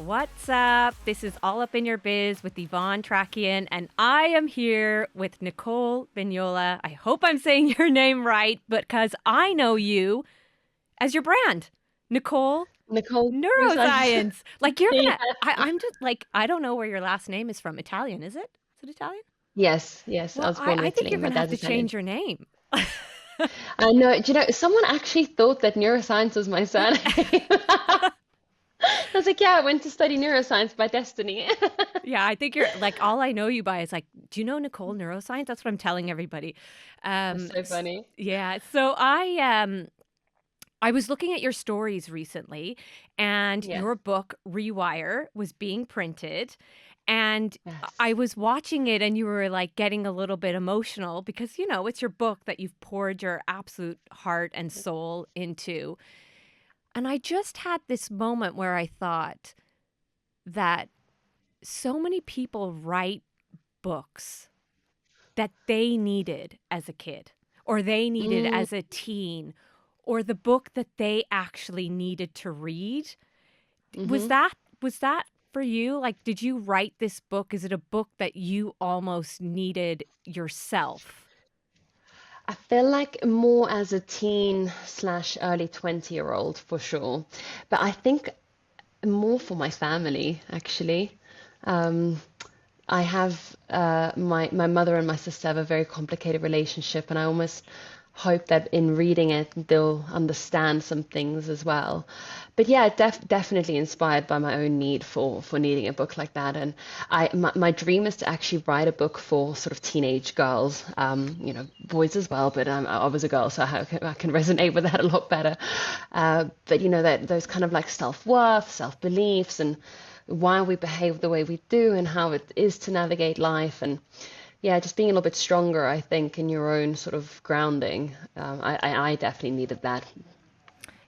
What's up? This is All Up in Your Biz with Yvonne Trachian, and I am here with Nicole Vignola. I hope I'm saying your name right, because I know you as your brand, Nicole Nicole Neuroscience. Neuroscience. Like you're Yeah. gonna, I'm just like, I don't know where your last name is from. Italian, is it? Is it Italian? Yes, yes. I Well, was I, born in I think Italy. you're My gonna have dad's to Italian. change your name. I know. Do you know, someone actually thought that neuroscience was my surname. I was like, yeah, I went to study neuroscience by destiny. Yeah, I think you're like all I know you by is like, do you know Nicole Neuroscience? That's what I'm telling everybody. That's so funny. Yeah, so I was looking at your stories recently, and Yes, your book Rewire was being printed, and I yes. was watching it, and you were like getting a little bit emotional because it's your book that you've poured your absolute heart and soul into. And I just had this moment where I thought that so many people write books that they needed as a kid or they needed Mm, as a teen or the book that they actually needed to read. Was hmm that was that for you? Like, did you write this book? Is it a book that you almost needed yourself? I feel like more as a teen slash early 20-year-old for sure. But I think more for my family, actually. Um, I have my mother and my sister have a very complicated relationship, and I almost hope that in reading it they'll understand some things as well. But yeah, definitely inspired by my own need for needing a book like that. And my dream is to actually write a book for sort of teenage girls, boys as well. But I was a girl, so I can resonate with that a lot better. But that those kind of like self-worth, self-beliefs, and why we behave the way we do and how it is to navigate life and yeah, just being a little bit stronger, I think, in your own sort of grounding. I definitely needed that.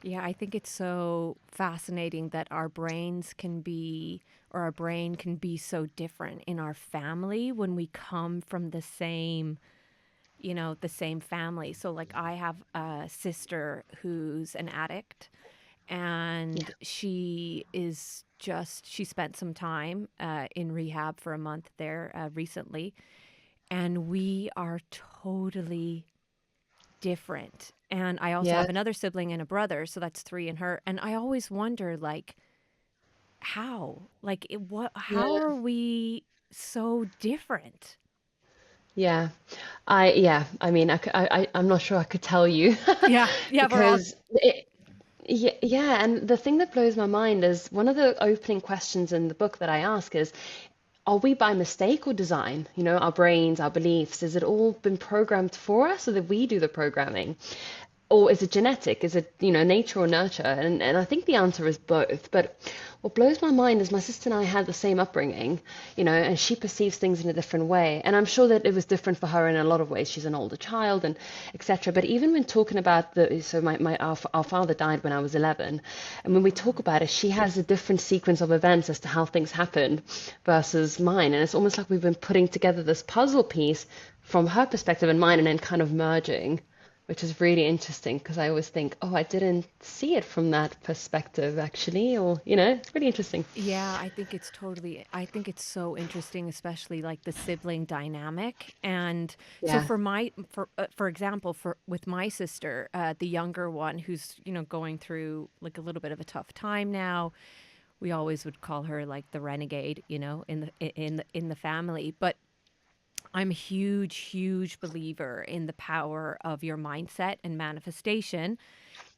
Yeah, I think it's so fascinating that our brains can be, or our brain can be so different in our family when we come from the same family. So, like, I have a sister who's an addict, Yeah, and she spent some time in rehab for a month there recently, and we are totally different. And I also yeah, have another sibling and a brother, so that's three in her. And I always wonder, like, how? Like, how yeah, are we so different? yeah. I mean, I'm not sure I could tell you Yeah, yeah, we're all. because yeah, and the thing that blows my mind is one of the opening questions in the book that I ask is, are we by mistake or design? Our brains, our beliefs, has it all been programmed for us so that we do the programming? Or is it genetic? Is it, nature or nurture? And I think the answer is both. But what blows my mind is my sister and I had the same upbringing, and she perceives things in a different way. And I'm sure that it was different for her in a lot of ways. She's an older child and etc. But even when talking about our father died when I was 11, and when we talk about it, she has a different sequence of events as to how things happened versus mine. And it's almost like we've been putting together this puzzle piece from her perspective and mine, and then kind of merging, which is really interesting because I always think, oh, I didn't see it from that perspective, actually, or, it's really interesting. Yeah, I think it's so interesting, especially like the sibling dynamic. And so Yeah. for example, with my sister, the younger one who's, going through like a little bit of a tough time now, we always would call her like the renegade, in the family. But I'm a huge, huge believer in the power of your mindset and manifestation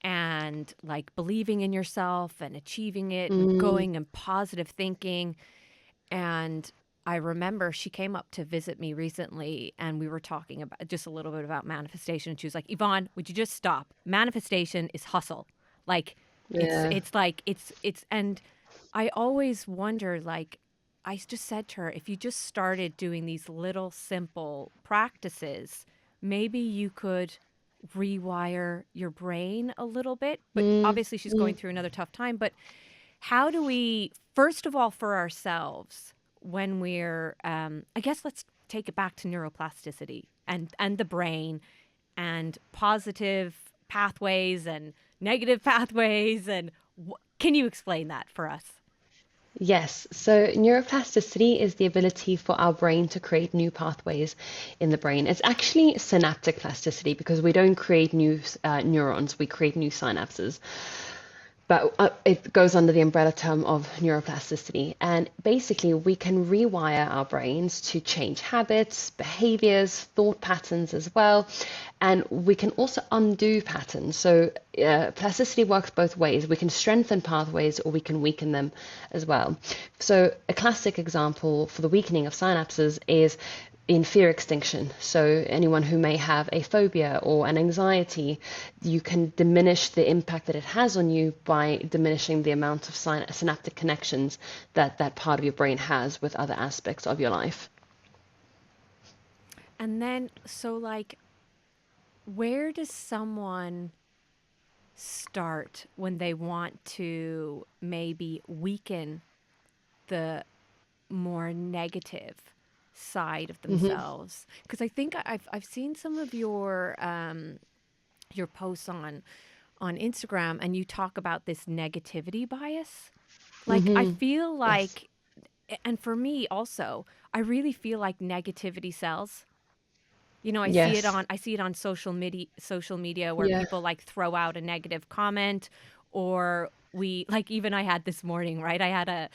and like believing in yourself and achieving it and Mm, going and positive thinking. And I remember she came up to visit me recently and we were talking about just a little bit about manifestation. And she was like, Yvonne, would you just stop? Manifestation is hustle. Like yeah. and I always wonder, like, I just said to her, if you just started doing these little simple practices, maybe you could rewire your brain a little bit. But Mm, obviously, she's mm, going through another tough time. But how do we, first of all, for ourselves, when I guess let's take it back to neuroplasticity and the brain and positive pathways and negative pathways. And can you explain that for us? Yes, so neuroplasticity is the ability for our brain to create new pathways in the brain. It's actually synaptic plasticity because we don't create new neurons, we create new synapses. But it goes under the umbrella term of neuroplasticity. And basically, we can rewire our brains to change habits, behaviors, thought patterns as well. And we can also undo patterns. So, plasticity works both ways. We can strengthen pathways or we can weaken them as well. So, a classic example for the weakening of synapses is in fear extinction. So anyone who may have a phobia or an anxiety, you can diminish the impact that it has on you by diminishing the amount of synaptic connections that that part of your brain has with other aspects of your life. And then, so like, where does someone start when they want to maybe weaken the more negative side of themselves? Because I think I've seen some of your posts on Instagram, and you talk about this negativity bias. Like I feel Yes. like, and for me also, I really feel like negativity sells. You know, Yes. I see it on social media where Yeah. people like throw out a negative comment, or we like, even I had this morning, right? I had a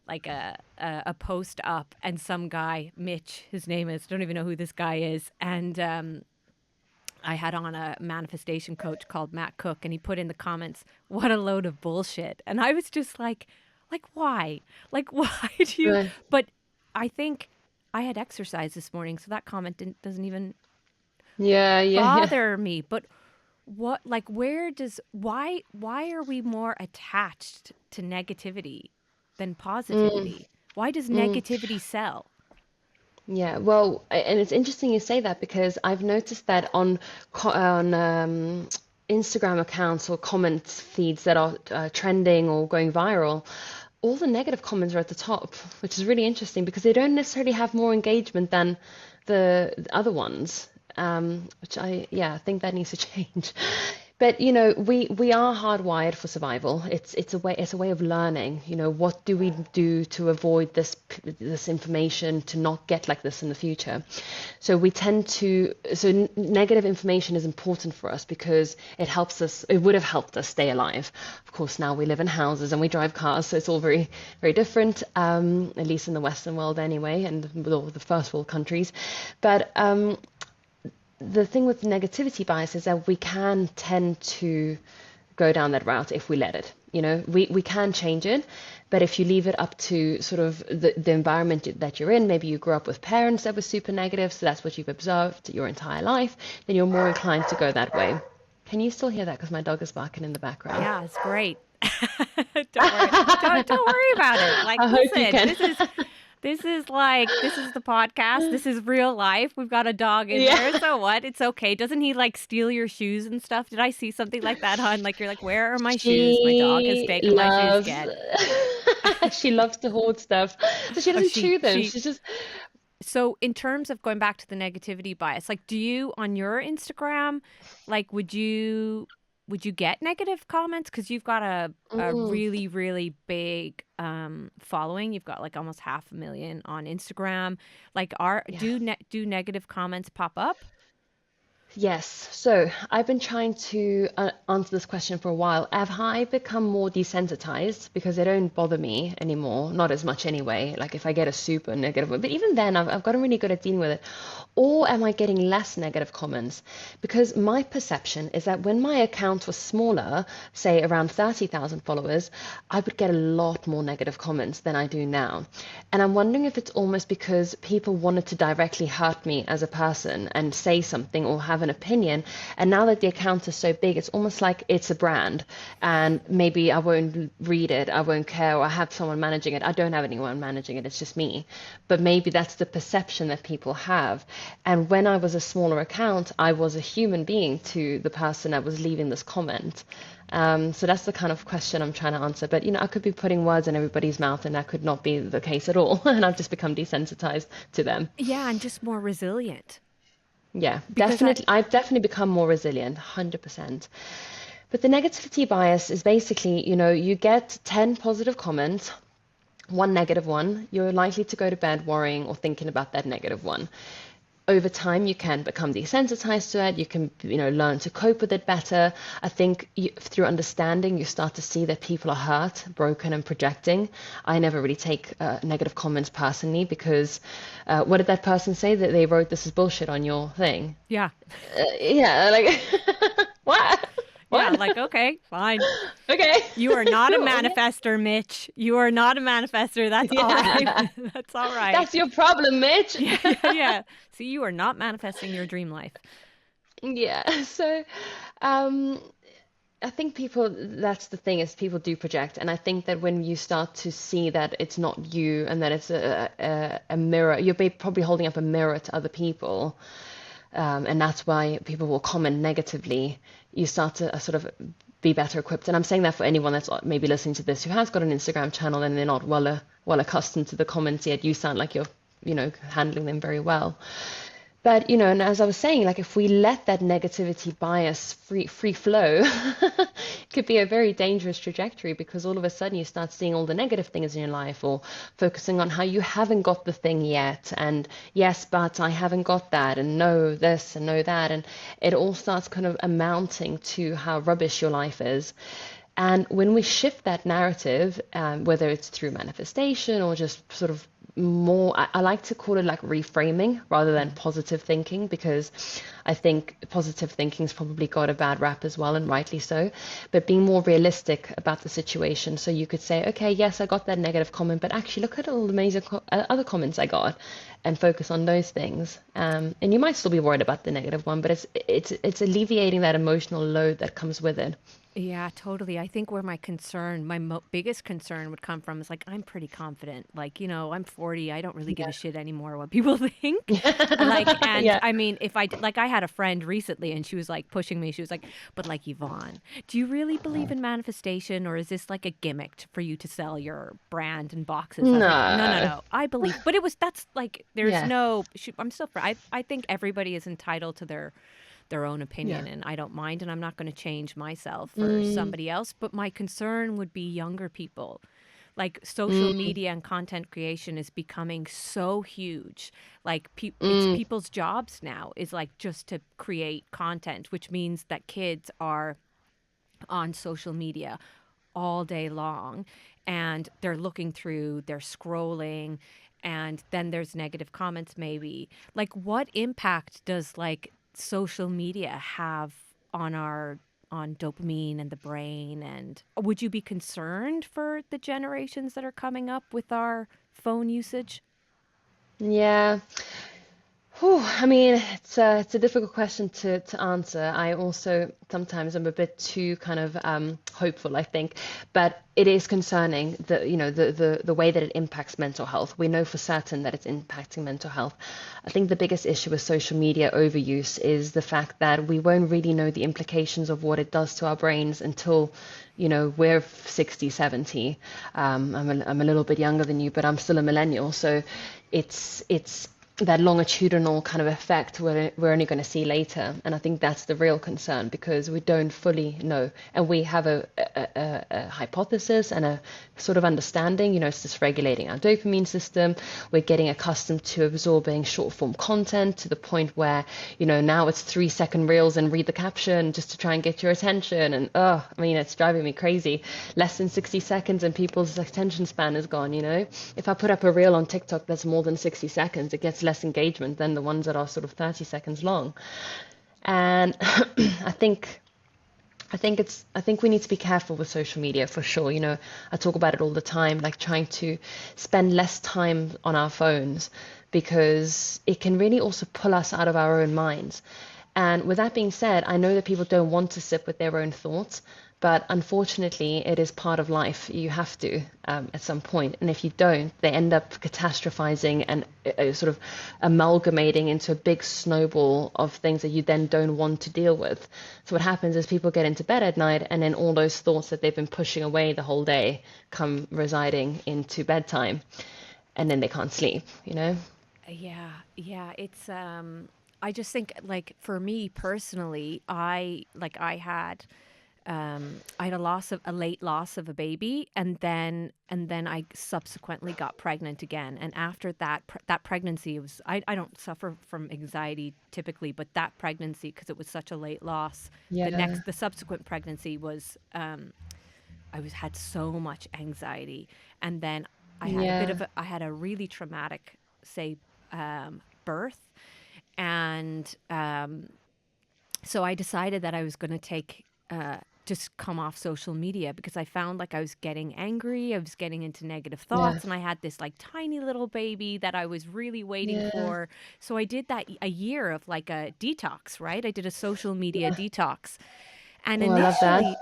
like a post up, and some guy, Mitch, his name is, don't even know who this guy is, and I had on a manifestation coach called Matt Cook, and he put in the comments, "What a load of bullshit." And I was just like why? Like why do you? Right. But I think I had exercise this morning, so that comment doesn't even Yeah, yeah, yeah. bother me. But what, like, where does, why are we more attached to negativity than positivity? Why does negativity sell? Yeah, well, and it's interesting you say that because I've noticed that on Instagram accounts or comment feeds that are trending or going viral, all the negative comments are at the top, which is really interesting because they don't necessarily have more engagement than the other ones. Which I think that needs to change. But we are hardwired for survival. It's a way of learning. What do we do to avoid this information to not get like this in the future? So we tend to negative information is important for us because it helps us. It would have helped us stay alive. Of course, now we live in houses and we drive cars, so it's all very very different. At least in the Western world, anyway, and the first world countries. But the thing with negativity bias is that we can tend to go down that route if we let it. We can change it, but if you leave it up to sort of the environment that you're in, maybe you grew up with parents that were super negative, so that's what you've observed your entire life, then you're more inclined to go that way. Can you still hear that? Because my dog is barking in the background. Yeah, it's great. Don't worry. Don't worry about it. Like, I hope you listen, can. this is the podcast. This is real life. We've got a dog in Yeah. there. So what? It's okay. Doesn't he like steal your shoes and stuff? Did I see something like that on, like, you're like, "Where are my shoes? My dog has She taken my shoes loves again." she loves to hoard stuff. So she Oh, doesn't chew them. she She's just So in terms of going back to the negativity bias, like, do you on your Instagram, like, would you get negative comments? Because you've got a mm, really, really big following. You've got like almost 500,000 on Instagram. Like, yeah. do negative comments pop up? Yes. So I've been trying to answer this question for a while. Have I become more desensitized because they don't bother me anymore? Not as much anyway. Like if I get a super negative one, but even then, I've gotten really good at dealing with it. Or am I getting less negative comments? Because my perception is that when my account was smaller, say around 30,000 followers, I would get a lot more negative comments than I do now. And I'm wondering if it's almost because people wanted to directly hurt me as a person and say something or have an opinion. And now that the account is so big, it's almost like it's a brand. And maybe I won't read it, I won't care, or I have someone managing it. I don't have anyone managing it, it's just me. But maybe that's the perception that people have. And when I was a smaller account, I was a human being to the person that was leaving this comment. So that's the kind of question I'm trying to answer. But I could be putting words in everybody's mouth, and that could not be the case at all. And I've just become desensitized to them. Yeah, and just more resilient. Yeah, Because I definitely. I've definitely become more resilient, 100%. But the negativity bias is basically, you get 10 positive comments, one negative one, you're likely to go to bed worrying or thinking about that negative one. Over time, you can become desensitized to it. You can, learn to cope with it better. I think through understanding, you start to see that people are hurt, broken, and projecting. I never really take negative comments personally because what did that person say? That they wrote this is bullshit on your thing? Yeah. Yeah, like what? Yeah, What? like, okay, fine. Okay, You are not a cool. Yeah. manifester, Mitch. You are not a manifester. That's all right. Yeah, That's all right. that's your problem, Mitch. Yeah, yeah, yeah. See, you are not manifesting your dream life. Yeah, so um, I think people, that's the thing is people do project. And I think that when you start to see that it's not you and that it's a mirror, you're probably holding up a mirror to other people. And that's why people will comment negatively. You start to sort of be better equipped. And I'm saying that for anyone that's maybe listening to this who has got an Instagram channel and they're not well accustomed to the comments yet. You sound like you're, handling them very well. But, and as I was saying, like if we let that negativity bias free flow, it could be a very dangerous trajectory because all of a sudden you start seeing all the negative things in your life or focusing on how you haven't got the thing yet. And yes, but I haven't got that and no this and no that. And it all starts kind of amounting to how rubbish your life is. And when we shift that narrative, whether it's through manifestation or just sort of more, I like to call it like reframing rather than positive thinking, because I think positive thinking's probably got a bad rap as well, and rightly so. But being more realistic about the situation. So you could say, okay, yes, I got that negative comment, but actually look at all the amazing other comments I got and focus on those things. And you might still be worried about the negative one, but it's alleviating that emotional load that comes with it. Yeah, totally. I think where my concern, my biggest concern would come from is like, I'm pretty confident. Like, I'm 40. I don't really give a shit anymore what people think. Like, and Yeah. I mean, if I, like, I had a friend recently and she was like pushing me. She was like, but like, Yvonne, do you really believe in manifestation or is this like a gimmick for you to sell your brand and boxes? I was like, no, no, No. no. I believe, but that's like, there's Yeah. no, I'm still, I think everybody is entitled to their own Yeah. opinion and I don't mind and I'm not going to change myself for Mm, somebody else, but my concern would be younger people. Like social mm, media and content creation is becoming so huge. Like it's mm. people's jobs now is like just to create content, which means that kids are on social media all day long and they're looking through, they're scrolling, and then there's negative comments maybe. Like what impact does like social media have on our on dopamine and the brain, and would you be concerned for the generations that are coming up with our phone usage? Yeah. Whew, I mean, it's a difficult question to answer. I also sometimes I'm a bit too kind of hopeful, I think, but it is concerning the way that it impacts mental health. We know for certain that it's impacting mental health. I think the biggest issue with social media overuse is the fact that we won't really know the implications of what it does to our brains until we're 60, 70. I'm a little bit younger than you, but I'm still a millennial, so it's that longitudinal kind of effect we're only going to see later. And I think that's the real concern because we don't fully know. And we have a hypothesis and a sort of understanding, it's just regulating our dopamine system. We're getting accustomed to absorbing short form content to the point where, now it's 3-second reels and read the caption just to try and get your attention. And I mean, it's driving me crazy. Less than 60 seconds and people's attention span is gone, If I put up a reel on TikTok that's more than 60 seconds, it gets less engagement than the ones that are sort of 30 seconds long. And I think we need to be careful with social media for sure. I talk about it all the time, like trying to spend less time on our phones because it can really also pull us out of our own minds. And with that being said, I know that people don't want to sit with their own thoughts, but unfortunately, it is part of life. You have to at some point. And if you don't, they end up catastrophizing and sort of amalgamating into a big snowball of things that you then don't want to deal with. So what happens is people get into bed at night and then all those thoughts that they've been pushing away the whole day come residing into bedtime and then they can't sleep. Yeah, yeah, it's I just think like for me personally, I had I had a late loss of a baby, and then I subsequently got pregnant again. And after that pregnancy was, I don't suffer from anxiety typically, but that pregnancy, because it was such a late loss, Yeah. the subsequent pregnancy was, had so much anxiety. And then Yeah. I had a really traumatic, say, birth. And so I decided that I was going to just come off social media, because I found like I was getting angry, I was getting into negative Yeah. thoughts, and I had this like tiny little baby that I was really waiting Yeah. for. So I did that a year of like a detox, right? I did a social media Yeah. detox. And Oh, I love that. initially,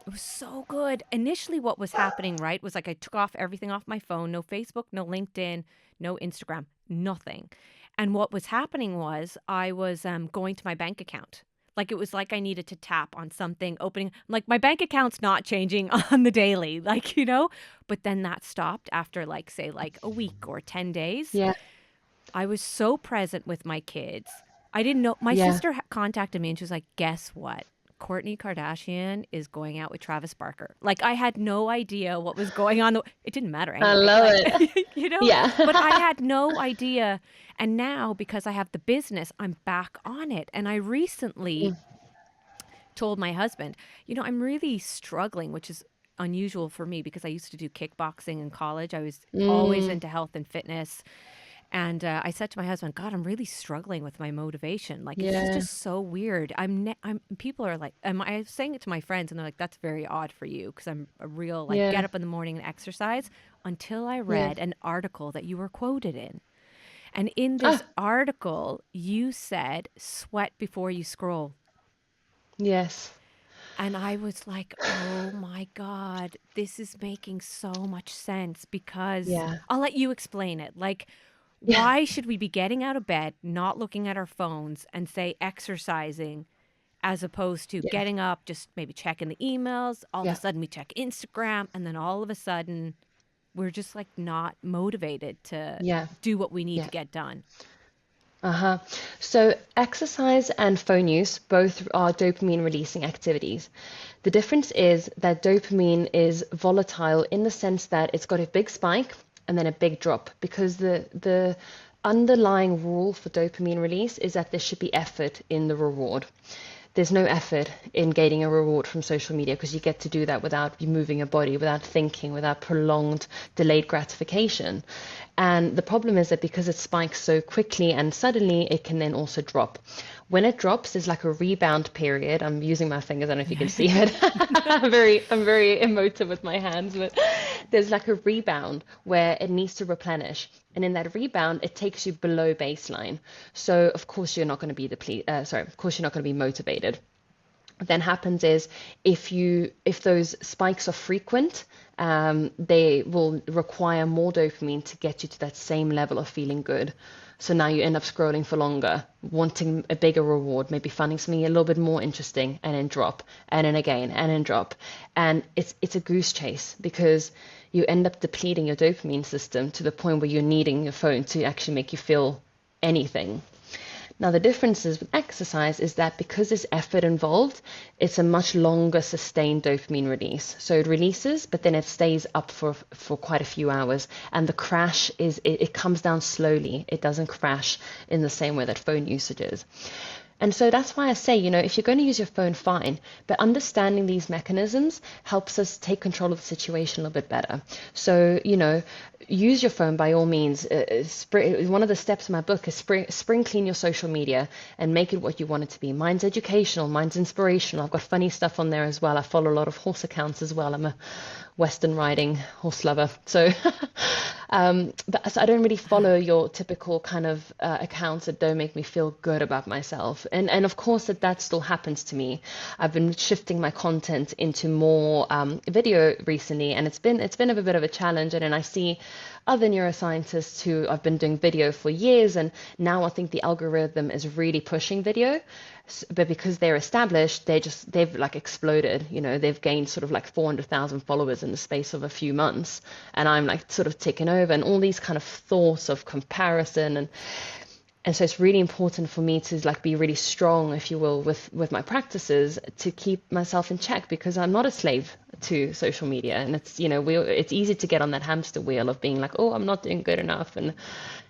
it was so good. Initially, what was happening, right, was like I took off everything off my phone, no Facebook, no LinkedIn, no Instagram, nothing. And what was happening was I was going to my bank account. Like it was like I needed to tap on something, opening, like my bank account's not changing on the daily, like, but then that stopped after like, say, like a week or 10 days. Yeah. I was so present with my kids. I didn't know. My Yeah. sister contacted me and she was like, guess what? Kourtney Kardashian is going out with Travis Barker. Like, I had no idea what was going on. It didn't matter I anyway. love Like, it. Yeah. but I had no idea. And now, because I have the business, I'm back on it. And I recently told my husband, I'm really struggling, which is unusual for me because I used to do kickboxing in college. I was always Mm. into health and fitness. And I said to my husband, God, I'm really struggling with my motivation. Like, it's Yeah. just so weird. People are like, I was saying it to my friends, and they're like, that's very odd for you, because I'm a real, like, get Yeah. up in the morning and exercise, until I Yeah. read an article that you were quoted in. And in this Ah, article, you said, sweat before you scroll. yes. And I was like, oh my God, this is making so much sense, because Yeah. I'll let you explain it. Like, Yeah. why should we be getting out of bed, not looking at our phones, and say exercising, as opposed to Yeah. getting up, just maybe checking the emails? All of a Yeah. sudden we check Instagram, and then all of a sudden we're just like not motivated to Yeah. do what we need to Yeah. get done. Uh-huh. So exercise and phone use both are dopamine releasing activities. The difference is that dopamine is volatile in the sense that it's got a big spike and then a big drop, because the underlying rule for dopamine release is that there should be effort in the reward. There's no effort in getting a reward from social media, because you get to do that without you moving your body, without thinking, without prolonged delayed gratification. And the problem is that because it spikes so quickly and suddenly, it can then also drop. When it drops, there's like a rebound period. I'm using my fingers, I don't know if you can see it. I'm very emotive with my hands, but there's like a rebound where it needs to replenish. And in that rebound, it takes you below baseline. So of course you're not going to be of course you're not going to be motivated. What then happens is, if those spikes are frequent, they will require more dopamine to get you to that same level of feeling good. So now you end up scrolling for longer, wanting a bigger reward, maybe finding something a little bit more interesting, and then drop, and then again, and then drop. And it's a goose chase, because you end up depleting your dopamine system to the point where you're needing your phone to actually make you feel anything. Now, the differences with exercise is that because there's effort involved, it's a much longer sustained dopamine release. So it releases, but then it stays up for quite a few hours. And the crash it comes down slowly. It doesn't crash in the same way that phone usage is. And so that's why I say, if you're going to use your phone, fine. But understanding these mechanisms helps us take control of the situation a little bit better. So, use your phone by all means. One of the steps in my book is spring clean your social media and make it what you want it to be. Mine's educational, mine's inspirational. I've got funny stuff on there as well. I follow a lot of horse accounts as well. I'm a Western riding horse lover. So, so I don't really follow your typical kind of accounts that don't make me feel good about myself. And of course that still happens to me. I've been shifting my content into more video recently, and it's been a bit of a challenge. And then I see other neuroscientists who have been doing video for years, and now I think the algorithm is really pushing video. But because they're established, they've like exploded. They've gained sort of like 400,000 followers in the space of a few months, and I'm like sort of ticking over, and all these kind of thoughts of comparison, And so it's really important for me to like be really strong, if you will, with my practices to keep myself in check, because I'm not a slave to social media. And it's, it's easy to get on that hamster wheel of being like, oh, I'm not doing good enough, and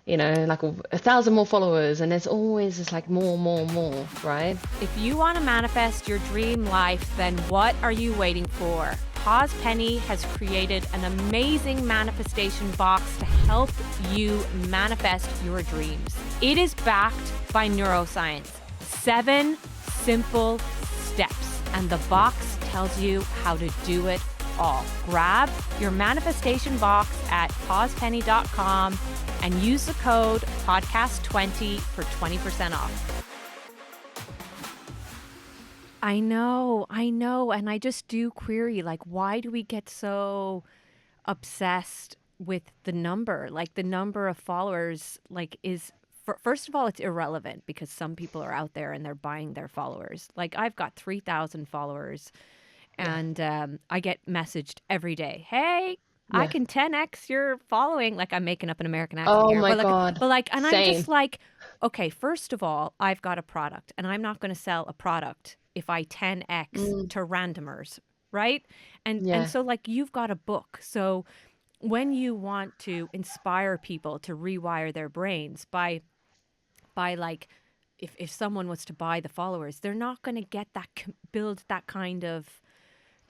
like 1,000 more followers, and it's always just like more, more, more, right? If you want to manifest your dream life, then what are you waiting for? Pause Penny has created an amazing manifestation box to help you manifest your dreams. It is backed by neuroscience. 7 simple steps, and the box tells you how to do it all. Grab your manifestation box at pausepenny.com and use the code podcast20 for 20% off. I know. And I just do query, like, why do we get so obsessed with the number? Like, the number of followers, like, first of all, it's irrelevant because some people are out there and they're buying their followers. Like, I've got 3,000 followers, Yeah. and I get messaged every day, hey, I Yeah. can 10x your following. Like, I'm making up an American accent Oh here, my but God. and I'm Same. just like, okay, first of all, I've got a product, and I'm not going to sell a product if I 10x Mm, to randomers, right? And yeah. so, like, you've got a book. So when you want to inspire people to rewire their brains by like, if someone was to buy the followers, they're not going to get that build that kind of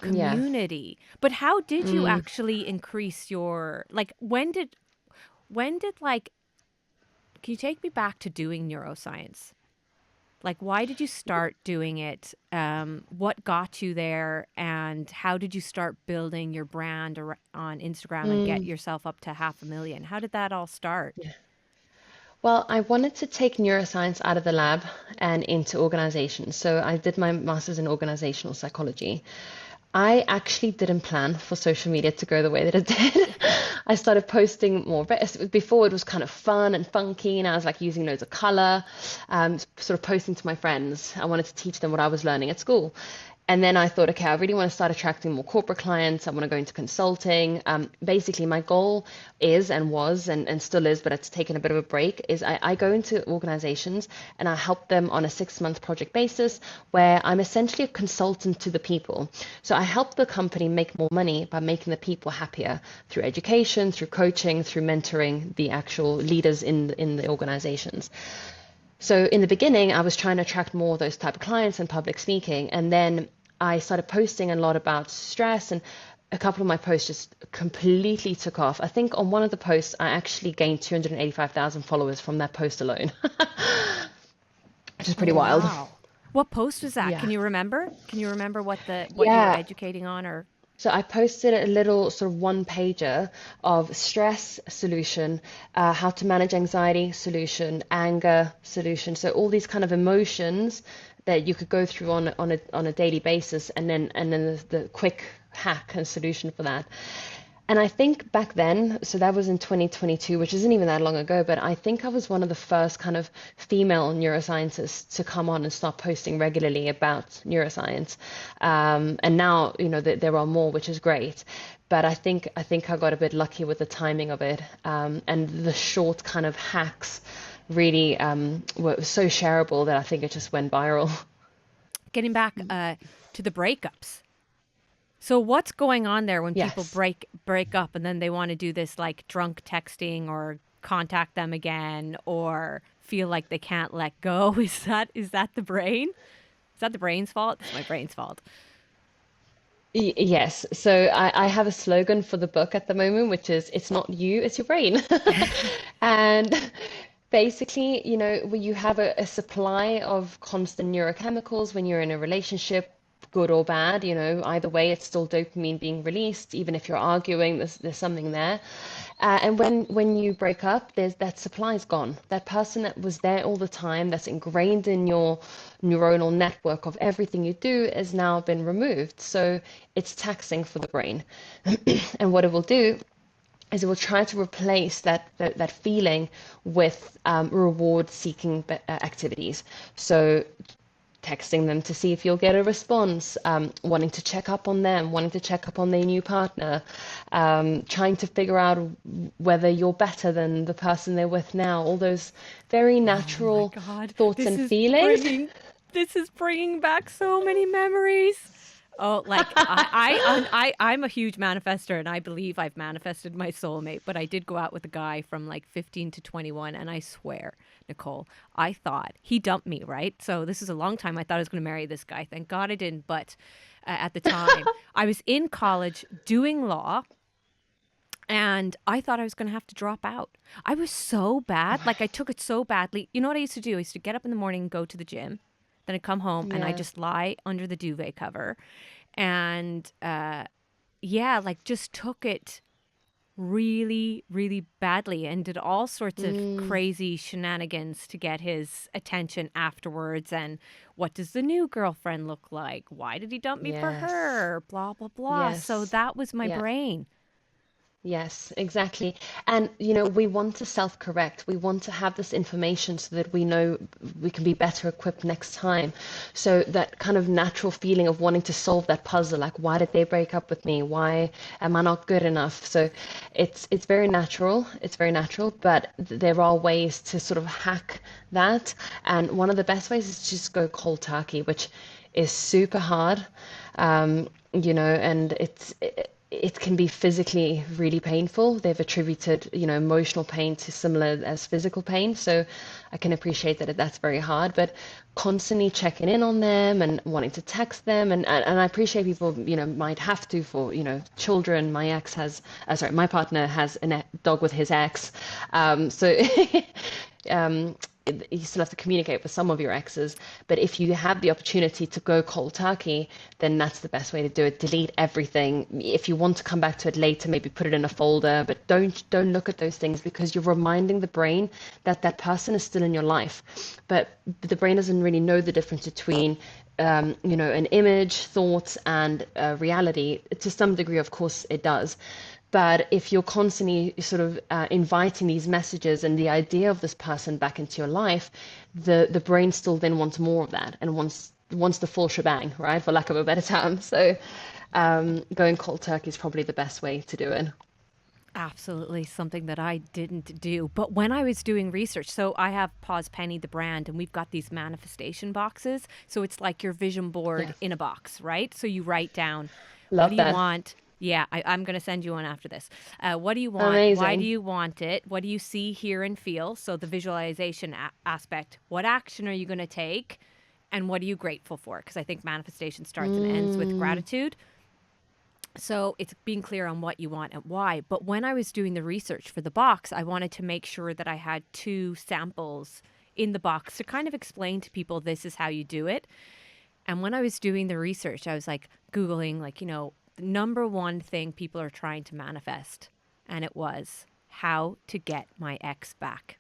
Yeah. community. But how did you Mm. actually increase your, like, when did like, can you take me back to doing neuroscience? Like, why did you start doing it? What got you there? And how did you start building your brand on Instagram and get Mm. yourself up to 500,000? How did that all start? Well, I wanted to take neuroscience out of the lab and into organizations. So I did my master's in organizational psychology. I actually didn't plan for social media to go the way that it did. I started posting more. Before it was kind of fun and funky, and I was like using loads of color, sort of posting to my friends. I wanted to teach them what I was learning at school. And then I thought, okay, I really want to start attracting more corporate clients. I want to go into consulting. Basically, my goal is and was and still is, but it's taken a bit of a break, is I go into organizations and I help them on a 6-month project basis where I'm essentially a consultant to the people. So I help the company make more money by making the people happier through education, through coaching, through mentoring the actual leaders in the organizations. So in the beginning, I was trying to attract more of those type of clients and public speaking. And then I started posting a lot about stress, and a couple of my posts just completely took off. I think on one of the posts, I actually gained 285,000 followers from that post alone, which is Oh, pretty wild. wow. What post was that? Yeah. Can you remember? Can you remember what you were Yeah. educating on, or? So I posted a little sort of one pager of stress solution, how to manage anxiety solution, anger solution. So all these kind of emotions that you could go through on a daily basis, and then the quick hack and solution for that. And I think back then, so that was in 2022, which isn't even that long ago, but I think I was one of the first kind of female neuroscientists to come on and start posting regularly about neuroscience. And now, there are more, which is great. But I think I got a bit lucky with the timing of it, and the short kind of hacks really were so shareable that I think it just went viral. Getting back to the breakups. So what's going on there when people Yes. break up and then they want to do this like drunk texting or contact them again or feel like they can't let go? Is that the brain? Is that the brain's fault? It's my brain's fault. Yes. So I have a slogan for the book at the moment, which is it's not you, it's your brain. And basically, when you have a supply of constant neurochemicals when you're in a relationship, good or bad, either way, it's still dopamine being released, even if you're arguing, there's something there. And when you break up, there's that supply is gone. That person that was there all the time, that's ingrained in your neuronal network of everything you do, has now been removed. So it's taxing for the brain. And what it will do is it will try to replace that feeling with reward seeking activities. So texting them to see if you'll get a response, wanting to check up on them, wanting to check up on their new partner, trying to figure out whether you're better than the person they're with now. All those very Oh my natural God. thoughts and feelings. This is bringing back so many memories. Oh, like I'm a huge manifester, and I believe I've manifested my soulmate. But I did go out with a guy from like 15 to 21, and I swear, Nicole, I thought he dumped me. Right, so this is a long time. I thought I was going to marry this guy. Thank God I didn't. But at the time, I was in college doing law, and I thought I was going to have to drop out. I was so bad. Like, I took it so badly. You know what I used to do? I used to get up in the morning and go to the gym. Then I'd come home and I Yeah. just lie under the duvet cover. And yeah, like just took it really, really badly and did all sorts of Mm, crazy shenanigans to get his attention afterwards. And what does the new girlfriend look like? Why did he dump me for yes. her? Blah, blah, blah. So Yes. that was my Yeah. brain. Yes, exactly. And, we want to self-correct. We want to have this information so that we know we can be better equipped next time. So that kind of natural feeling of wanting to solve that puzzle, like why did they break up with me? Why am I not good enough? So it's very natural. It's very natural, but there are ways to sort of hack that. And one of the best ways is to just go cold turkey, which is super hard. And it can be physically really painful. They've attributed, emotional pain to similar as physical pain. So I can appreciate that that's very hard, but constantly checking in on them and wanting to text them. And I appreciate people, might have to for, children. My partner has a dog with his ex. So um, you still have to communicate with some of your exes. But if you have the opportunity to go cold turkey, then that's the best way to do it. Delete everything. If you want to come back to it later, maybe put it in a folder, but don't look at those things because you're reminding the brain that that person is still in your life. But the brain doesn't really know the difference between an image, thoughts, and reality. To some degree, of course, it does. But if you're constantly sort of inviting these messages and the idea of this person back into your life, the brain still then wants more of that and wants the full shebang, right? For lack of a better term. So going cold turkey is probably the best way to do it. Absolutely something that I didn't do. But when I was doing research, so I have Pause Penny, the brand, and we've got these manifestation boxes. So it's like your vision board Yeah, in a box, right? So you write down, what do love you that. want? Yeah, I'm going to send you one after this. What do you want? Why do Amazing. you want it? What do you see, hear, and feel? So the visualization aspect. What action are you going to take? And what are you grateful for? Because I think manifestation starts and ends with Mm, gratitude. So it's being clear on what you want and why. But when I was doing the research for the box, I wanted to make sure that I had two samples in the box to kind of explain to people this is how you do it. And when I was doing the research, I was like Googling, like, the number one thing people are trying to manifest. And it was how to get my ex back.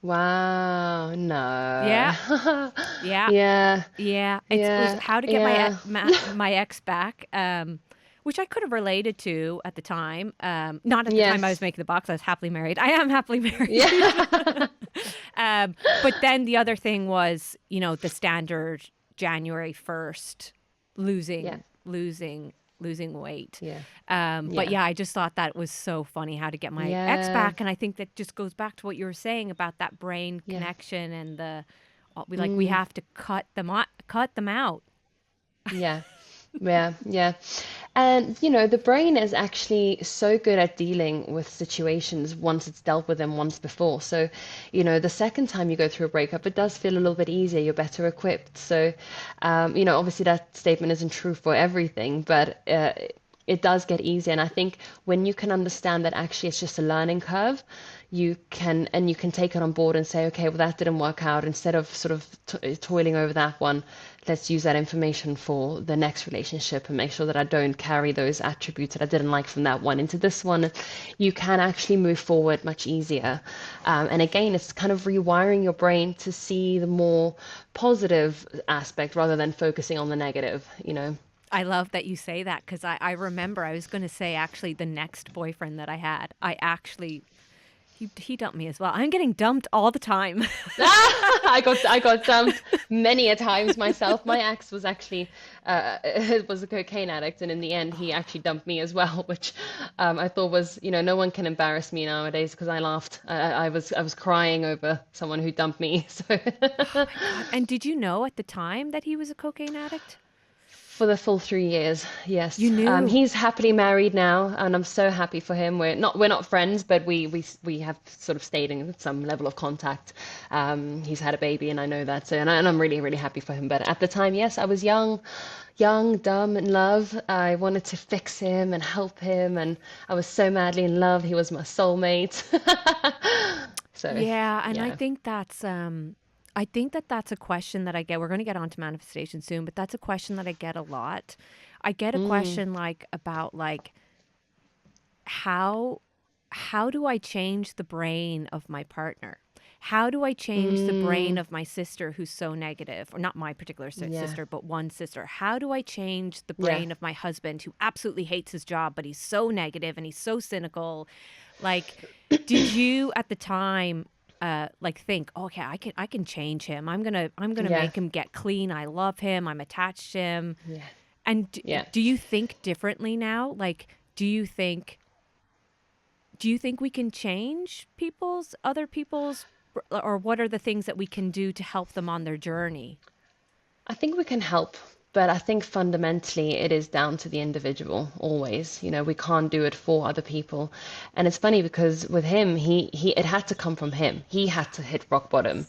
wow, Yeah, no. yeah, Yeah, yeah. It was yeah, how to get yeah. my ex back, which I could have related to at the time. Not at the time I was Yes. making the box. I was happily married. I am happily married. Yeah. But then the other thing was, the standard January 1st, Yeah. losing weight. Yeah. But Yeah. yeah, I just thought that was so funny how to get my ex Yeah. back, and I think that just goes back to what you were saying about that brain Yeah. connection and we Mm, have to cut them out. yeah. Yeah. Yeah. And, the brain is actually so good at dealing with situations once it's dealt with them once before. So, the second time you go through a breakup, it does feel a little bit easier. You're better equipped. So, obviously that statement isn't true for everything, but it does get easier. And I think when you can understand that actually it's just a learning curve, you can take it on board and say, okay, well, that didn't work out. Instead of sort of toiling over that one, let's use that information for the next relationship and make sure that I don't carry those attributes that I didn't like from that one into this one. You can actually move forward much easier. And again, it's kind of rewiring your brain to see the more positive aspect rather than focusing on the negative. I love that you say that because I remember I was going to say actually the next boyfriend that I had, I actually He dumped me as well. I'm getting dumped all the time. I got dumped many a times myself. My ex was actually was a cocaine addict, and in the end, he actually dumped me as well, which I thought was, no one can embarrass me nowadays because I laughed. I was crying over someone who dumped me. So Oh my God. And did you know at the time that he was a cocaine addict? for the full 3 years, You yes. knew. He's happily married now, and I'm so happy for him. We're not friends, but we have sort of stayed in some level of contact. He's had a baby, and I know that, so and I'm really really happy for him. But at the time, yes, I was young, dumb, in love. I wanted to fix him and help him, and I was so madly in love. He was my soulmate. So Yeah, and yeah. I think that that's a question that I get. We're going to get on to manifestation soon, but that's a question that I get a lot. I get a Mm, question like about like how how do I change the brain of my partner? How do I change the brain mm, of my sister who's so negative, or not my particular yeah, sister, but one sister? How do I change the yeah. brain of my husband who absolutely hates his job, but he's so negative and he's so cynical? Like, did you at the time like think, okay, I can change him. I'm gonna Yeah, make him get clean. I love him. I'm attached to him. yeah, And yeah. do you think differently now? Like, do you think we can change other people's, or what are the things that we can do to help them on their journey? I think we can help, but I think fundamentally it is down to the individual always. We can't do it for other people. And it's funny because with him, he it had to come from him. He had to hit rock bottom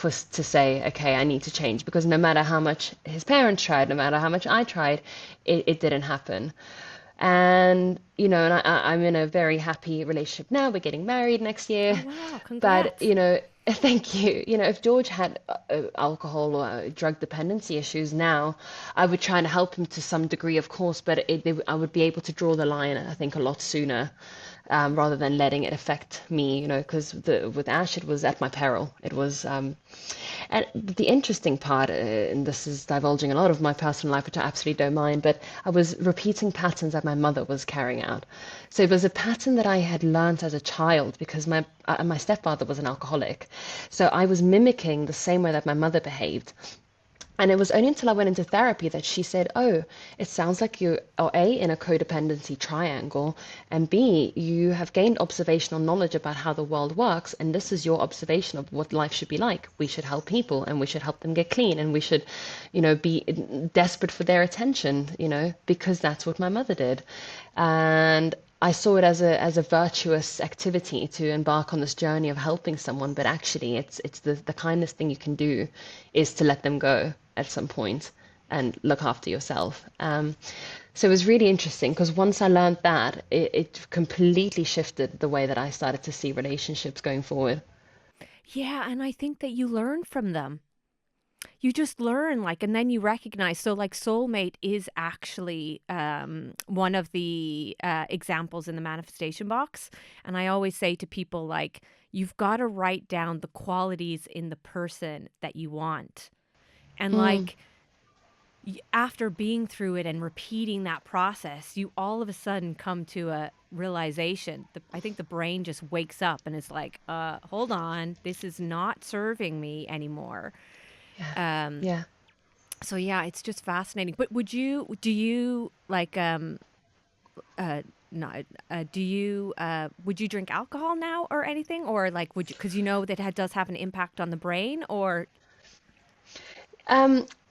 to say, okay, I need to change because no matter how much his parents tried, no matter how much I tried, it didn't happen. And I'm in a very happy relationship now. We're getting married next Oh year. wow, But, congrats. thank you. If George had alcohol or drug dependency issues now, I would try and help him to some degree, of course, but I would be able to draw the line, I think, a lot sooner, rather than letting it affect me, because with Ash, it was at my peril. It was, and the interesting part, and this is divulging a lot of my personal life, which I absolutely don't mind, but I was repeating patterns that my mother was carrying out. So it was a pattern that I had learned as a child because my stepfather was an alcoholic. So I was mimicking the same way that my mother behaved. And it was only until I went into therapy that she said, "Oh, it sounds like you are A, in a codependency triangle, and B, you have gained observational knowledge about how the world works, and this is your observation of what life should be like. We should help people, and we should help them get clean, and we should, be desperate for their attention, because that's what my mother did." And I saw it as a virtuous activity to embark on this journey of helping someone, but actually it's the kindest thing you can do is to let them go at some point and look after yourself. So it was really interesting because once I learned that, it completely shifted the way that I started to see relationships going forward. Yeah, and I think that you learn from them. You just learn, like, and then you recognize. So like soulmate is actually one of the examples in the manifestation box. And I always say to people, like, you've got to write down the qualities in the person that you want. And Mm, like, after being through it and repeating that process, you all of a sudden come to a realization. I think the brain just wakes up and is like, hold on, this is not serving me anymore. yeah, Um, yeah. so yeah, it's just fascinating. But do you like, uh, no, would you drink alcohol now or anything? Or like, because you know that it does have an impact on the brain, or,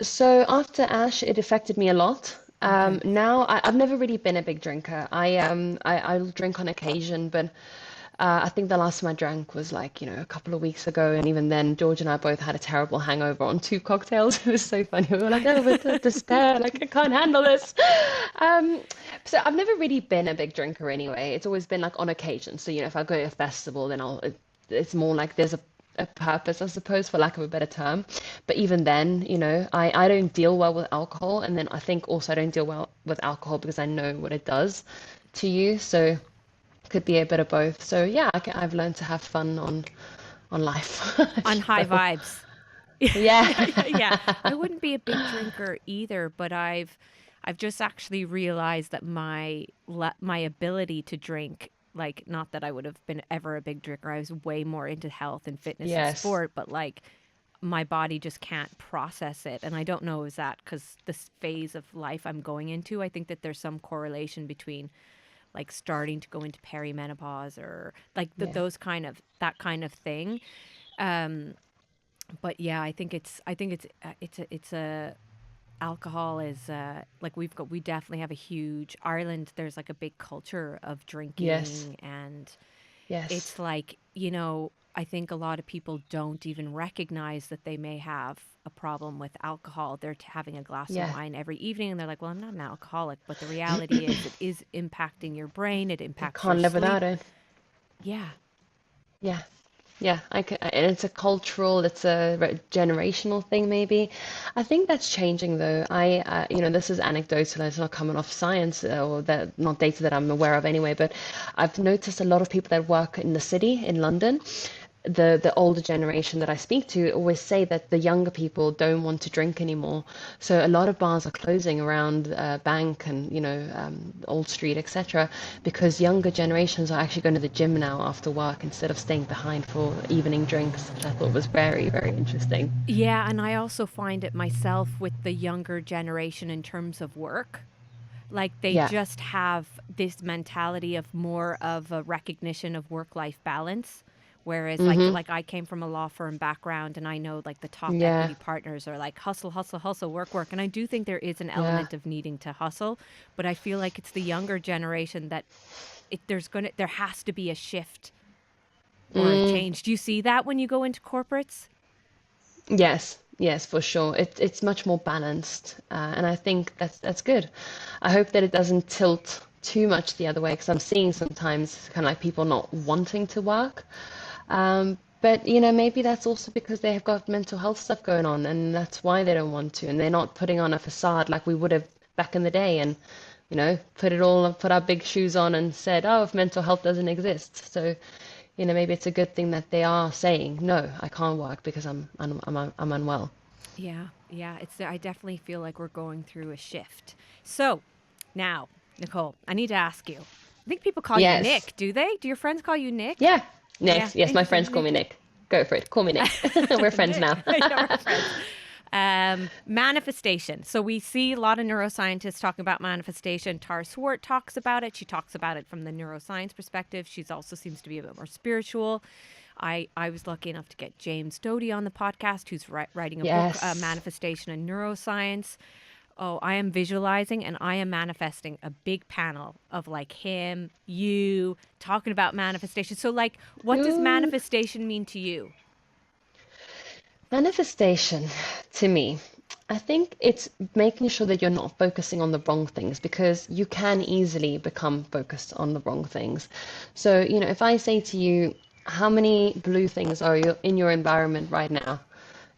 So after Ash, it affected me a lot. okay. Now I've never really been a big drinker. I'll drink on occasion, but I think the last time I drank was like, a couple of weeks ago, and even then, George and I both had a terrible hangover on two cocktails. It was so funny. We were like, oh, with the despair, like I can't handle this. Um, so I've never really been a big drinker anyway. It's always been like on occasion. So, if I go to a festival, then it's more like there's a purpose, I suppose, for lack of a better term. But even then, I don't deal well with alcohol. And then I think also I don't deal well with alcohol because I know what it does to you. So could be a bit of both. So yeah, I've learned to have fun on life. On high So vibes. yeah. Yeah, yeah, yeah. I wouldn't be a big drinker either, but I've just actually realized that my ability to drink Like, not that I would have been ever a big drinker. I was way more into health and fitness and Yes. sport, but like my body just can't process it. And I don't know, is that because this phase of life I'm going into? I think that there's some correlation between like starting to go into perimenopause or like Yeah. those kind of that kind of thing. Um, but yeah, it's a alcohol is like we definitely have a huge Ireland. There's like a big culture of Yes. drinking, and Yes. it's like, I think a lot of people don't even recognize that they may have a problem with alcohol. They're having a glass of Yeah. wine every evening and they're like, well, I'm not an alcoholic. But the reality is, it is impacting your brain, it You impacts your can't live without sleep. it. Yeah. Yeah. Yeah, and it's a cultural, it's a generational thing, maybe. I think that's changing, though. This is anecdotal, it's not coming off science or that not data that I'm aware of anyway. But I've noticed a lot of people that work in the city in London, the older generation that I speak to always say that the younger people don't want to drink anymore. So a lot of bars are closing around Bank and Old Street, etc., because younger generations are actually going to the gym now after work instead of staying behind for evening drinks, which I thought was very, very interesting. Yeah, and I also find it myself with the younger generation in terms of work. Like they Yeah. just have this mentality of more of a recognition of work-life balance. Whereas Mm-hmm. like I came from a law firm background, and I know like the top Yeah. equity partners are like hustle, hustle, hustle, work, work. And I do think there is an Yeah. element of needing to hustle, but I feel like it's the younger generation that there has to be a shift or a Mm. change. Do you see that when you go into corporates? Yes, yes, for sure. It's much more balanced, and I think that's good. I hope that it doesn't tilt too much the other way, because I'm seeing sometimes kind of like people not wanting to work. But maybe that's also because they have got mental health stuff going on, and that's why they don't want to, and they're not putting on a facade like we would have back in the day, and put our big shoes on and said, oh, if mental health doesn't exist. So maybe it's a good thing that they are saying, no, I can't work because I'm unwell. Yeah, yeah. I definitely feel like we're going through a shift. So now, Nicole, I need to ask you. I think people call you Yes. Nick, do they? Do your friends call you Nick? Yeah. Yeah, Nick. Yes, my friends interesting. call me Nick. Nick. Go for it. Call me Nick. We're friends Nick. now. Yeah, we're friends. Manifestation. So we see a lot of neuroscientists talking about manifestation. Tara Swart talks about it. She talks about it from the neuroscience perspective. She's also seems to be a bit more spiritual. I was lucky enough to get James Doty on the podcast, who's writing a book, Yes. Manifestation and Neuroscience. Oh, I am visualizing and I am manifesting a big panel of like him, you talking about manifestation. So, like, what does Ooh. manifestation mean to you? Manifestation, to me, I think it's making sure that you're not focusing on the wrong things, because you can easily become focused on the wrong things. So, if I say to you, how many blue things are you in your environment right now?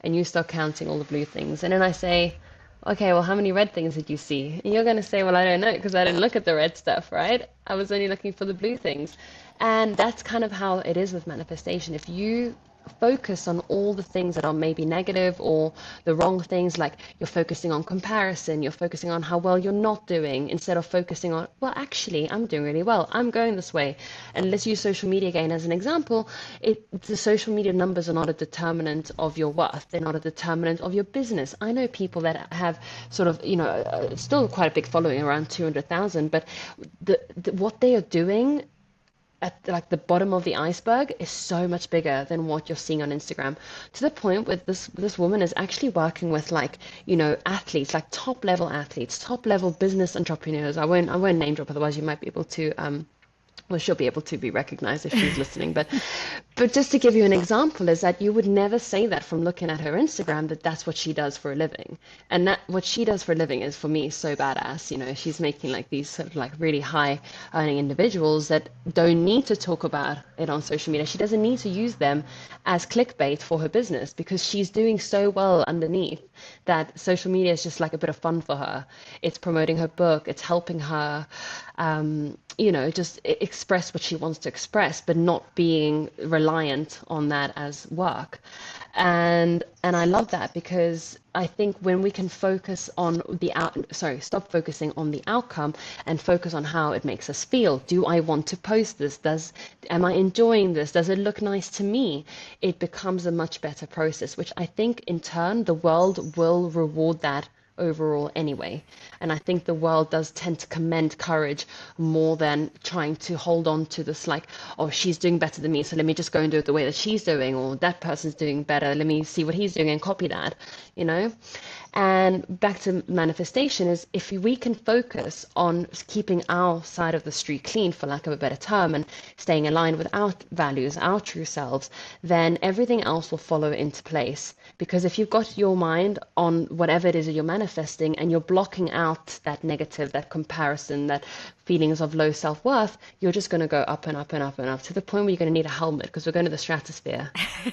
And you start counting all the blue things. And then I say, okay, well, how many red things did you see? And you're going to say, well, I don't know because I didn't look at the red stuff, right? I was only looking for the blue things. And that's kind of how it is with manifestation. If you focus on all the things that are maybe negative or the wrong things, like you're focusing on comparison, you're focusing on how well you're not doing, instead of focusing on, well, actually, I'm doing really well, I'm going this way. And let's use social media again as an example. The social media numbers are not a determinant of your worth, they're not a determinant of your business. I know people that have sort of, still quite a big following, around 200,000, but what they are doing at like the bottom of the iceberg is so much bigger than what you're seeing on Instagram, to the point where this woman is actually working with, like, athletes, like top level athletes, top level business entrepreneurs. I won't name drop, otherwise you might be able to well, she'll be able to be recognized if she's listening, but just to give you an example, is that you would never say that from looking at her Instagram, that that's what she does for a living. And that what she does for a living is, for me, so badass. She's making like these sort of like really high earning individuals that don't need to talk about it on social media. She doesn't need to use them as clickbait for her business, because she's doing so well underneath that social media is just like a bit of fun for her. It's promoting her book, it's helping her just express what she wants to express, but not being reliant on that as work. And I love that because I think when we can focus on stop focusing on the outcome and focus on how it makes us feel. Do I want to post this? Am I enjoying this? Does it look nice to me? It becomes a much better process, which I think in turn the world will reward that overall anyway. And I think the world does tend to commend courage more than trying to hold on to this, like, oh, she's doing better than me, so let me just go and do it the way that she's doing, or that person's doing better, let me see what he's doing and copy that, you know? And back to manifestation is if we can focus on keeping our side of the street clean, for lack of a better term, and staying aligned with our values, our true selves, then everything else will follow into place. Because if you've got your mind on whatever it is that you're manifesting and you're blocking out that negative, that comparison, that feelings of low self-worth, you're just going to go up and up and up and up to the point where you're going to need a helmet because we're going to the stratosphere.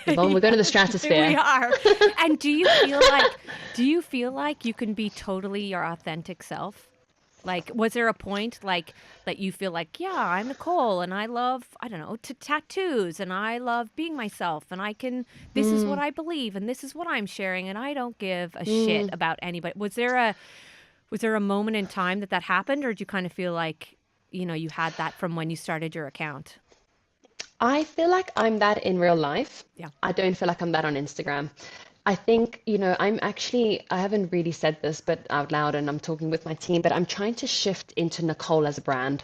Yvonne, we're going to the Yes, we stratosphere. are. And do you feel like you can be totally your authentic self? Like, was there a point like that you feel like, yeah, I'm Nicole and I love, I don't know, tattoos and I love being myself and I can, this is what Mm, I believe and this is what I'm sharing and I don't give a shit mm. about anybody. Was there a moment in time that that happened, or did you kind of feel like, you had that from when you started your account? I feel like I'm that in real life. Yeah. I don't feel like I'm that on Instagram. I think, I haven't really said this but out loud and I'm talking with my team, but I'm trying to shift into Nicole as a brand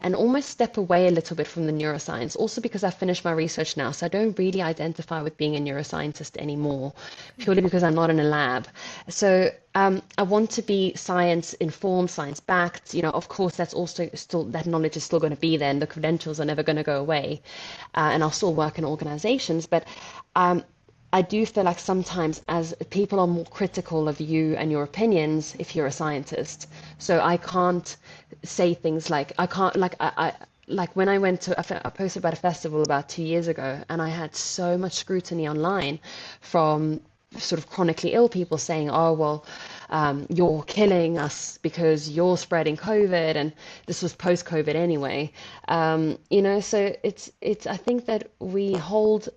and almost step away a little bit from the neuroscience. Also because I've finished my research now, so I don't really identify with being a neuroscientist anymore, purely because I'm not in a lab. So I want to be science informed, science backed. Of course, that's also still that knowledge is still going to be there, and the credentials are never going to go away. And I'll still work in organizations, but um, I do feel like sometimes as people are more critical of you and your opinions if you're a scientist. So I can't say things like I can't I like when I went to I posted about a festival about 2 years ago and I had so much scrutiny online from sort of chronically ill people saying, oh, well, you're killing us because you're spreading COVID. And this was post COVID anyway. So I think that we hold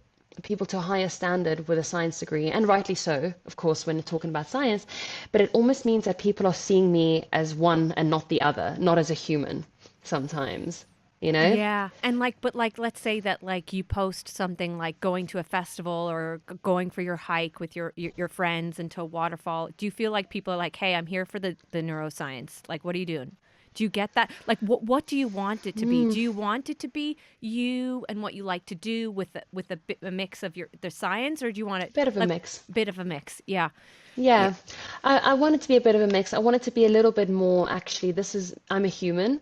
people to a higher standard with a science degree, and rightly so, of course, when talking about science, but it almost means that people are seeing me as one and not the other, not as a human sometimes, you know? Yeah. And but let's say that like you post something like going to a festival or going for your hike with your friends into a waterfall. Do you feel like people are like, hey, I'm here for the neuroscience? Like, what are you doing? Do you get that? Like, what do you want it to be? Mm, Do you want it to be you and what you like to do with a mix of the science, or do you want it bit of a like mix. bit of a mix? Yeah. Yeah. Yeah, I want it to be a bit of a mix. I want it to be a little bit more, actually, I'm a human.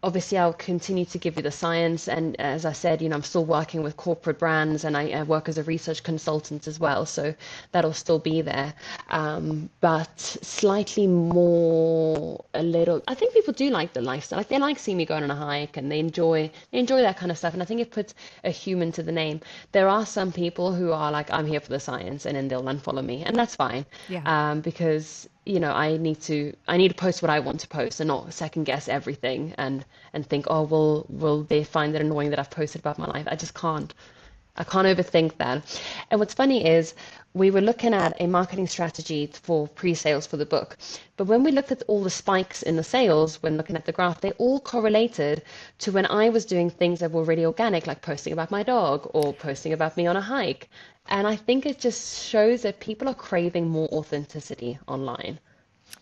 Obviously, I'll continue to give you the science. And as I said, I'm still working with corporate brands and I work as a research consultant as well. So that'll still be there. But slightly more, I think people do like the lifestyle. Like they like seeing me going on a hike and they enjoy that kind of stuff. And I think it puts a human to the name. There are some people who are like, I'm here for the science, and then they'll unfollow me. And that's fine. Yeah. Because I need to post what I want to post and not second guess everything and think, oh, will they find it annoying that I've posted about my life? I can't overthink that. And what's funny is we were looking at a marketing strategy for pre-sales for the book. But when we looked at all the spikes in the sales, when looking at the graph, they all correlated to when I was doing things that were really organic, like posting about my dog or posting about me on a hike. And I think it just shows that people are craving more authenticity online.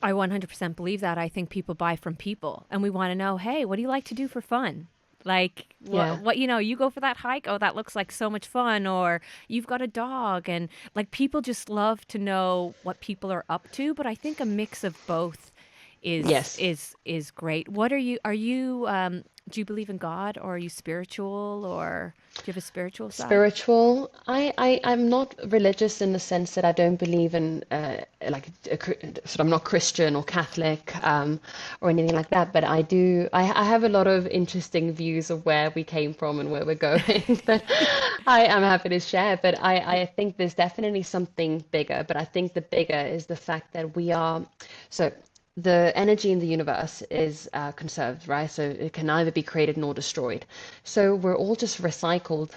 I 100% believe that. I think people buy from people and we want to know, hey, what do you like to do for fun? Like Yeah. you go for that hike. Oh, that looks like so much fun. Or you've got a dog, and like people just love to know what people are up to. But I think a mix of both Yes. is great. Are you do you believe in God, or are you spiritual, or do you have a spiritual side? Spiritual. I'm not religious in the sense that I don't believe in so I'm not Christian or Catholic or anything like that. But I have a lot of interesting views of where we came from and where we're going that I am happy to share. But I think there's definitely something bigger. But I think the bigger is the fact that we are so. The energy in the universe is conserved, right? So it can neither be created nor destroyed. So we're all just recycled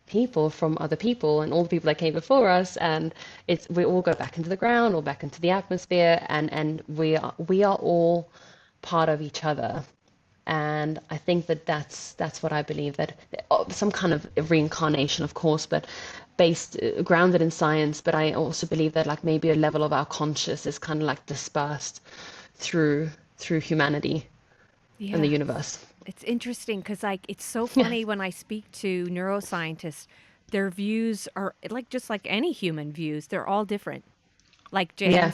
people from other people and all the people that came before us, and it's we all go back into the ground or back into the atmosphere, and we are all part of each other. And I think that that's what I believe, that some kind of reincarnation, of course, but based grounded in science. But I also believe that like maybe a level of our conscious is kind of like dispersed through humanity and the Yeah. universe. It's interesting because, like, it's so Yeah, funny when I speak to neuroscientists, their views are like just like any human views, they're all different. Like yeah,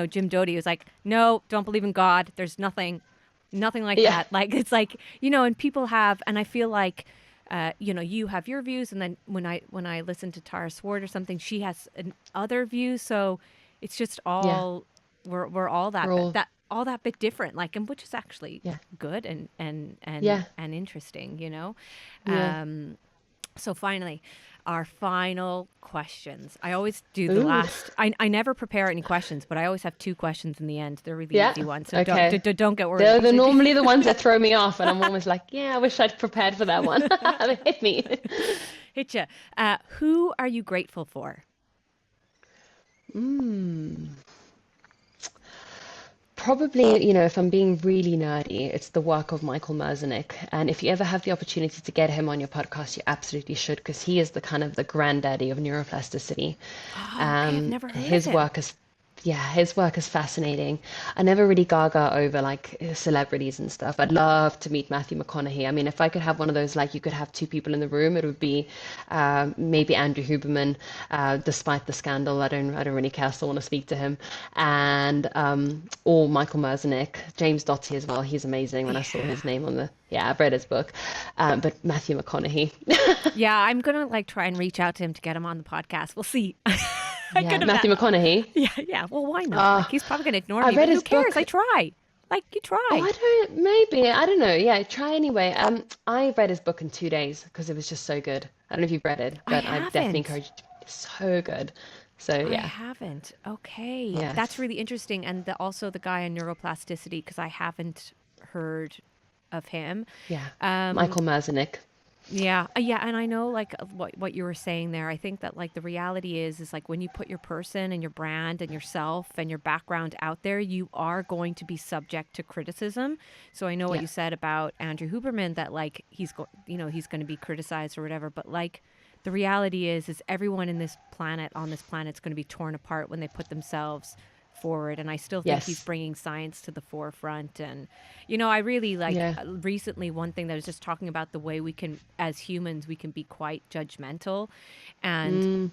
Jim Doty was like, no, don't believe in God. There's nothing like yeah, that. Like, it's like, and people have, and I feel like, you have your views. And then when I listen to Tara Swart or something, she has other views. So it's just yeah. we're all We're all, that all that bit different, like, and which is actually yeah, good and yeah, interesting. yeah. Um, so finally, our final questions. I always do the Ooh, last. I never prepare any questions, but I always have two questions in the end. They're really yeah. easy ones, so Okay. don't get worried. They're These are normally the ones that throw me off, and I'm almost like, yeah, I wish I'd prepared for that one. Hit me. hit you. Who are you grateful for? Mm. Probably, if I'm being really nerdy, it's the work of Michael Merzenich. And if you ever have the opportunity to get him on your podcast, you absolutely should, because he is the kind of the granddaddy of neuroplasticity. Oh, okay. I've never heard of His him. work is, yeah, his work is fascinating. I never really gaga over like celebrities and stuff. I'd love to meet Matthew McConaughey. I mean, if I could have one of those, like you could have two people in the room, it would be maybe Andrew Huberman. Despite the scandal, I don't really care. I still want to speak to him, and or Michael Merzenich, James Doty as well. He's amazing. When I saw Yeah. his name on the, yeah, I've read his book, but Matthew McConaughey. Yeah, I'm gonna like try and reach out to him to get him on the podcast. We'll see. I Yeah, could have Matthew that. McConaughey. Yeah, yeah. Well, why not? Uh, Like, he's probably gonna ignore I me, read but who his cares? book. I try. Like, you Oh, try. I don't, maybe, I don't know. Yeah, try anyway. I read his book in 2 days because it was just so good. I don't know if you've read it, I but I definitely haven't. encourage you to. It's so good. So I yeah, haven't. Okay. That's yes, really interesting. And also the guy on neuroplasticity, because I haven't heard of him. yeah. Um, Michael Merzenich. yeah, yeah, and I know like what you were saying there. I think that like the reality is like when you put your person and your brand and yourself and your background out there, you are going to be subject to criticism. So I know what Yeah, you said about Andrew Huberman, that like he's going to be criticized or whatever, but like the reality is everyone in this planet on this planet's going to be torn apart when they put themselves forward. And I still think he's yes, bringing science to the forefront. And I really like yeah, recently one thing that was just talking about the way we can, as humans, we can be quite judgmental. And mm,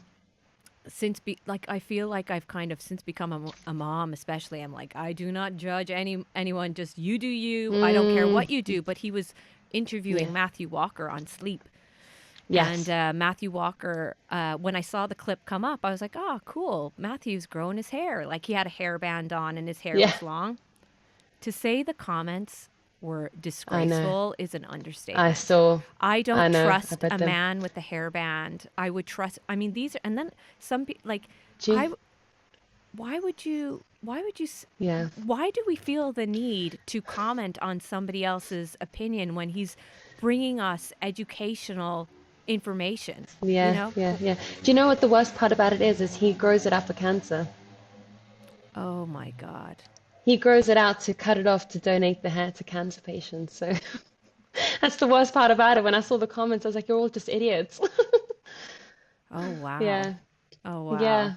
like I feel like I've kind of since become a mom, especially, I'm like, I do not judge anyone, just you do you. I don't care mm, what you do. But he was yeah, interviewing Matthew Walker on sleep. And yes, Matthew Walker, when I saw the clip come up, I was like, oh, cool. Matthew's growing his hair. Like, he had a hairband on and his hair yeah. was long. To say the comments were I know. disgraceful is an I understatement. saw. I I don't know. I trust bet a them. man with a hairband. I would trust, I mean, these are, and then some people, like, Do you, I, why would you, yeah, why do we feel the need to comment on somebody else's opinion when he's bringing us educational information, you yeah, know? yeah, yeah. Do you know what the worst part about it is? Is he grows it out for cancer. Oh my God. He grows it out to cut it off to donate the hair to cancer patients. So that's the worst part about it. When I saw the comments, I was like, you're all just idiots. Oh wow. Yeah, Oh wow. yeah,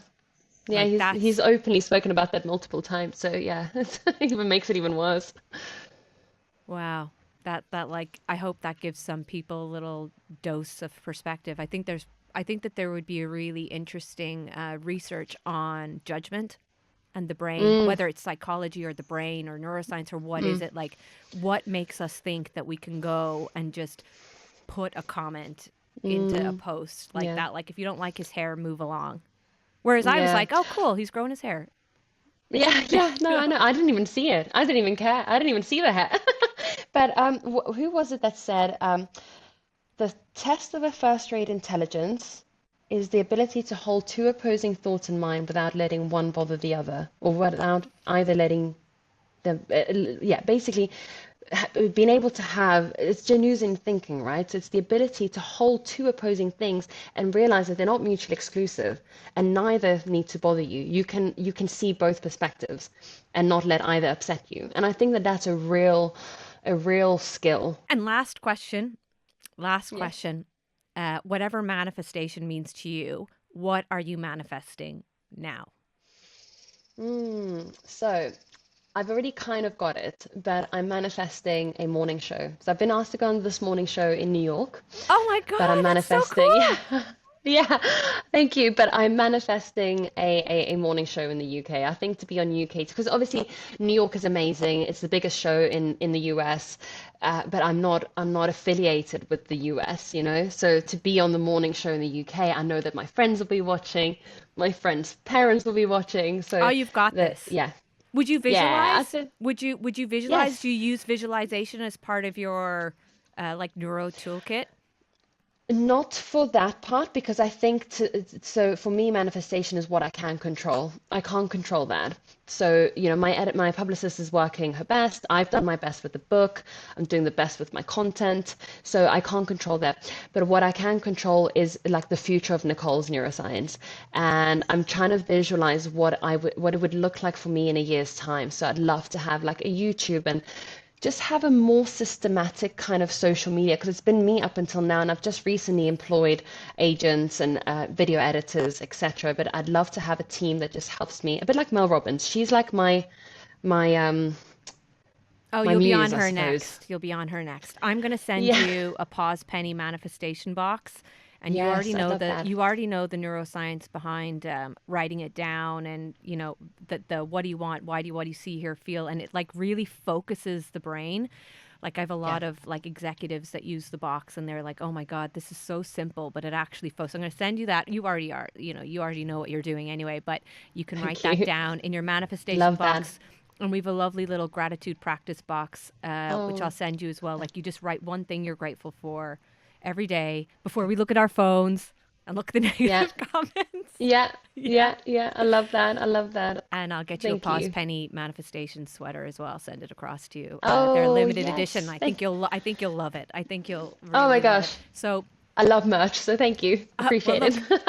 yeah. Like He's that's openly spoken about that multiple times. So yeah, it even makes it even worse. wow. That like I hope that gives some people a little dose of perspective. I think that there would be a really interesting research on judgment and the brain, Mm, whether it's psychology or the brain or neuroscience or what is mm, it, like what makes us think that we can go and just put a comment into a mm, post like yeah, that, like if you don't like his hair, move along. Whereas I was yeah. like, oh cool, he's growing his hair. Yeah, yeah, no, I know. I didn't even see it. I didn't even care. I didn't even see the hat. But wh who was it that said the test of a first-rate intelligence is the ability to hold two opposing thoughts in mind without letting one bother the other, or without either letting them. Yeah, basically, being able to have, it's Janusing thinking, right? So it's the ability to hold two opposing things and realize that they're not mutually exclusive and neither need to bother you. You can see both perspectives and not let either upset you. And I think that that's a real skill. And last question, last Yes. question. Whatever manifestation means to you, what are you manifesting now? So I've already kind of got it, but I'm manifesting a morning show. So I've been asked to go on this morning show in New York, Oh my but I'm God, that's so manifesting, yeah, cool. yeah, thank you. But I'm manifesting a morning show in the UK. I think to be on UK, because obviously New York is amazing. It's the biggest show in the US, but I'm not affiliated with the US, you know. So to be on the morning show in the UK, I know that my friends will be watching, my friends' parents will be watching. Oh, So you've got that, this. yeah, Would you yeah, I visualize? said Would you visualize? Do yes. you use visualization as part of your like neuro toolkit? Not for that part, because I think so for me, manifestation is what I can control. I can't control that. So, my publicist is working her best. I've done my best with the book. I'm doing the best with my content. So I can't control that. But what I can control is like the future of Nicole's neuroscience. And I'm trying to visualize what it would look like for me in a year's time. So I'd love to have like a YouTube and just have a more systematic kind of social media, because it's been me up until now, and I've just recently employed agents and video editors, etc. But I'd love to have a team that just helps me, a bit like Mel Robbins. She's like my Oh, my you'll be muse, on I her suppose. next. You'll be on her next. I'm going to send Yeah. you a pause penny manifestation box, and Yes, I love that. you already know the neuroscience behind writing it down, and the what do you want, why do you what do you see, hear, feel, and it like really focuses the brain. Like I have a Yeah. lot of like executives that use the box, and they're like, "Oh my God, this is so simple, but it actually focuses." I'm going to send you that. You already are, you already know what you're doing anyway, but you can write Thank that you. down in your manifestation Love that. box. And we have a lovely little gratitude practice box, which I'll Oh, send you as well. Like you just write one thing you're grateful for every day before we look at our phones and look at the yeah. negative comments. Yeah. Yeah. Yeah. Yeah. I love that. I love that. And I'll get you a Thank pause you. penny manifestation sweater as well. I'll send it across to you. They're Oh, limited edition. yes. Thank I think you'll love it. I think you'll Oh my really love it. gosh. So, I love merch, so thank you. well, Appreciate it. look,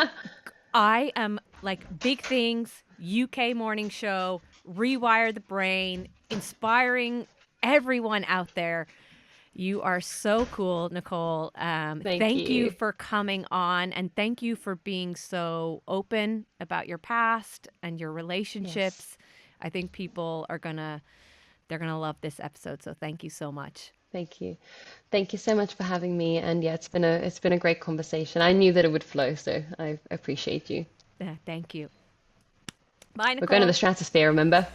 I am like big things, UK morning show, rewire the brain, inspiring everyone out there. You are so cool, Nicole. Thank Thank you you. for coming on, and thank you for being so open about your past and your Yes. relationships. I think people are they're gonna love this episode. So thank you so much. Thank you. Thank you so much for having me. And yeah, it's been a great conversation. I knew that it would flow, so I appreciate you. Thank you. Bye, We're going to the Nicole. stratosphere, remember?